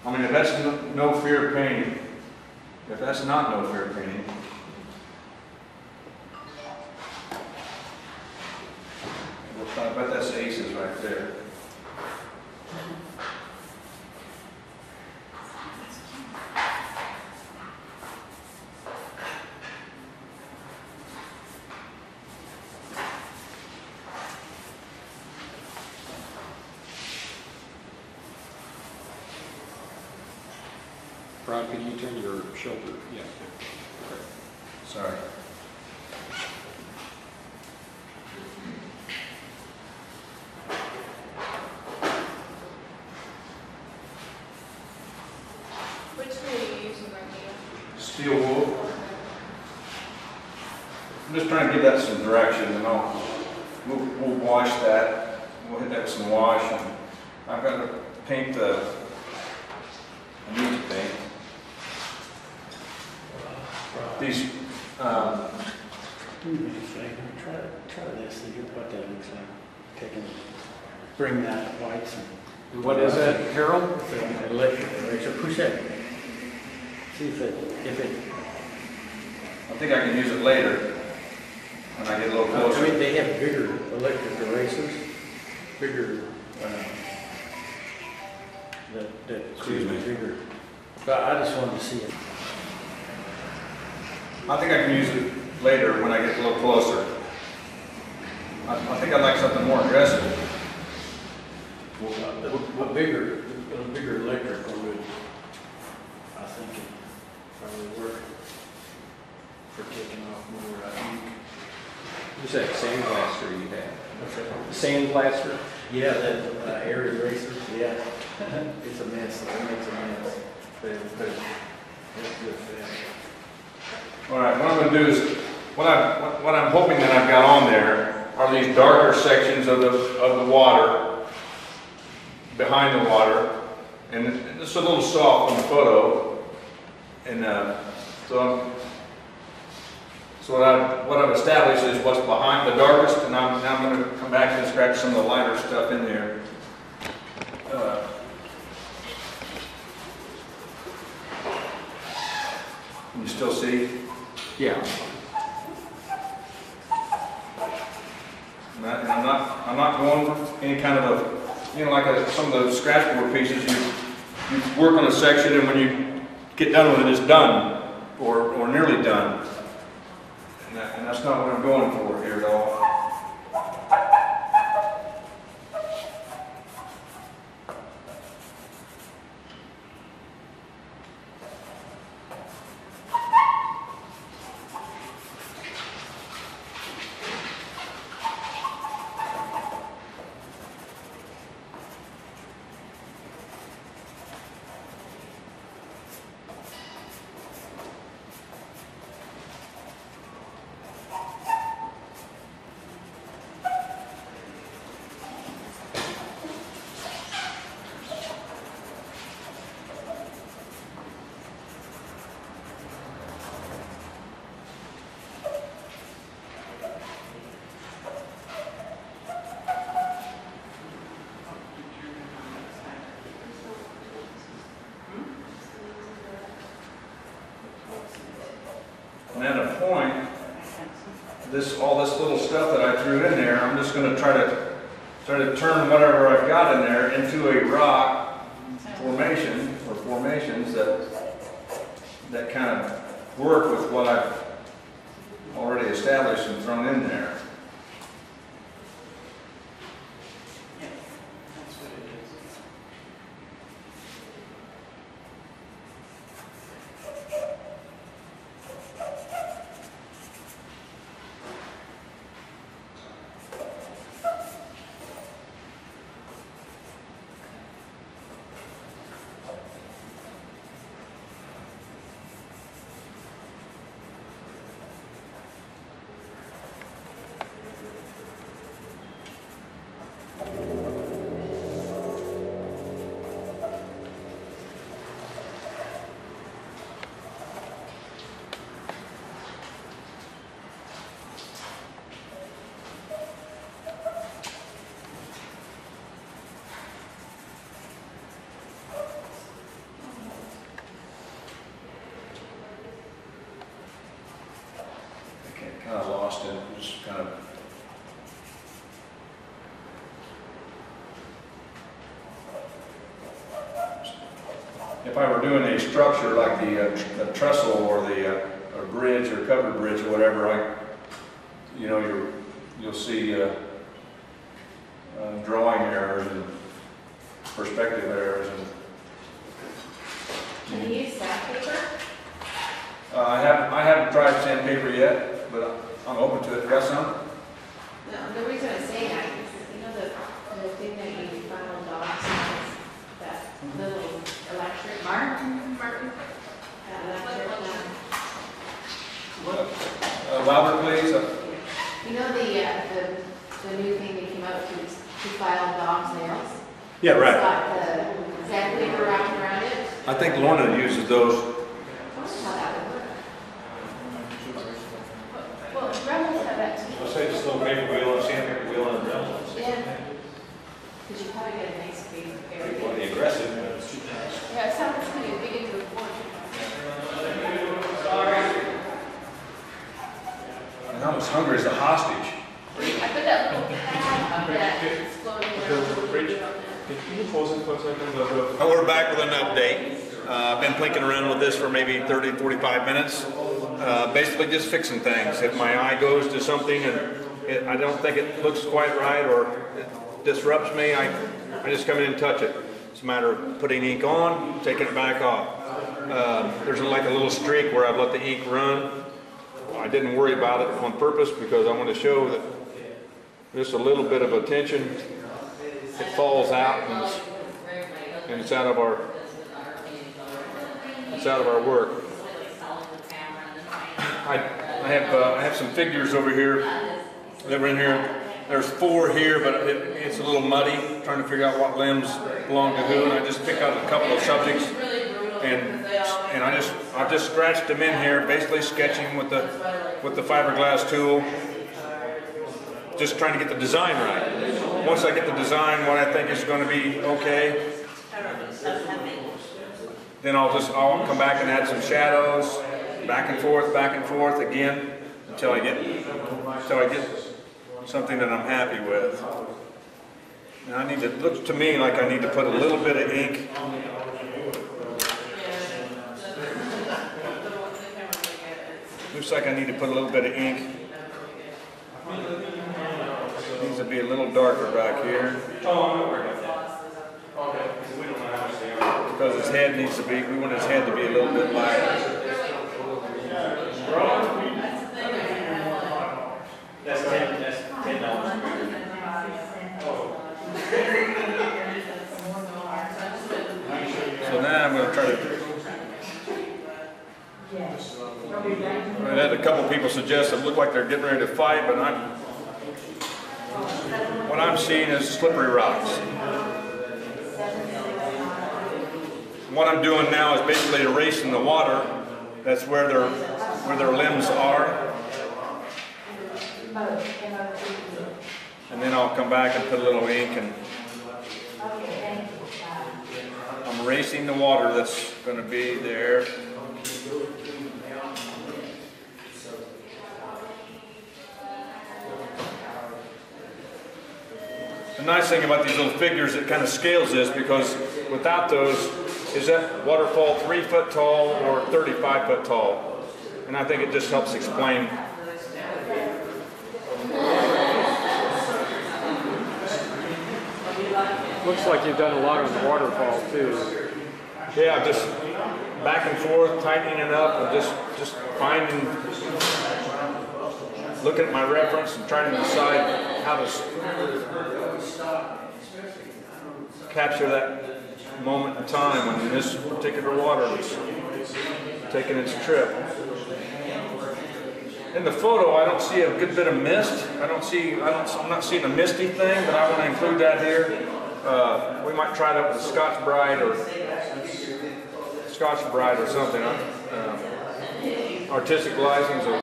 I mean, if that's no fear painting, if that's not no fear painting, I bet that's aces right there. Ron, could you turn your shoulder? Yeah. Okay. Sorry. Which tool are you using right now? Steel wool. I'm just trying to give that some direction, and we'll wash that. We'll hit that with some wash, and I've got to paint I need to paint these. Try this, see what that looks like. Bring that whites and. What is that, Harold? It's an electric eraser. Push that. See if it. I think I can use it later when I get a little closer. I mean, they have bigger electric erasers, bigger. That Excuse me. bigger. But I just wanted to see it. I think I can use it later when I get a little closer. I think I'd like something more aggressive. A bigger electrical would, I think, it probably work for taking off more. I think. You said sandblaster you had. What's that? Sandblaster? Yeah, that air eraser. Yeah, it's a mess. It makes a mess. But it's good for that. All right, what I'm going to do is, what I'm hoping that I've got on there are these darker sections of the water, behind the water, and it's a little soft on the photo, and so what I've established is what's behind the darkest, and now I'm going to come back and scratch some of the lighter stuff in there. Can you still see? Yeah. And I'm not going for any kind of some of the scratchboard pieces. You work on a section, and when you get done with it, it's done, or nearly done. And that's not what I'm going for here at all. And at a point, all this little stuff that I threw in there, I'm just going to try to turn whatever I've got in there into a rock formation or formations that kind of work with what I've already established and thrown in there. kind of lost in, just kind of. If I were doing a structure like the trestle or the a bridge or covered bridge or whatever, you'll see drawing errors and perspective errors. Can you use sandpaper? I haven't tried sandpaper yet, but I'm open to it. Got some? No, the reason I say that is, you know, the thing that you find on dogs, that little electric Martin, that electric, Louder, please. you know, the new thing that came out to file dogs' nails? Yeah, It's right. got the sandpaper wrapped around it. I think Lorna uses those. That's how that would work. Well, Rebels have that too. I'll say just a little paper wheel and sandpaper wheel and Dremels. Yeah. Because you probably get a nice big area. Well, the aggressive, Yeah, it sounds pretty big into the point. And I'm as hungry as a hostage. I put that little pad that's floating around. Can you pause it for a second? Well, we're back with an update. I've been plinking around with this for maybe 30, 45 minutes. Basically just fixing things. If my eye goes to something and I don't think it looks quite right or it disrupts me, I just come in and touch it. It's a matter of putting ink on, taking it back off. There's like a little streak where I've let the ink run. I didn't worry about it on purpose because I want to show that just a little bit of attention, it falls out and it's out of our work. I have some figures over here that were in here. There's 4 here, but it's a little muddy, trying to figure out what limbs belong to who, and I just pick out a couple of subjects, and I've just scratched them in here, basically sketching with the fiberglass tool, just trying to get the design right. Once I get the design, what I think is going to be okay, then I'll come back and add some shadows, back and forth again, until I get something that I'm happy with. Now it looks to me like I need to put a little bit of ink. Looks like I need to put a little bit of ink. Needs to be a little darker back here. Because his head needs to be, we want his head to be a little bit lighter. That's $10. So now I'm going to try to. I had a couple people suggest it looked like they're getting ready to fight, but what I'm seeing is slippery rocks. What I'm doing now is basically erasing the water. That's where their limbs are. And then I'll come back and put a little ink, and I'm erasing the water that's going to be there. The nice thing about these little figures, it kind of scales this, because without those, is that waterfall 3 foot tall or 35 foot tall? And I think it just helps explain. Looks like you've done a lot on the waterfall too. Yeah, just back and forth, tightening it up, and just finding, looking at my reference and trying to decide how to capture that moment in time when this particular water was taking its trip. In the photo, I don't see a good bit of mist. I'm not seeing a misty thing, but I want to include that here. We might try that with Scratchboard or something. Artistic license.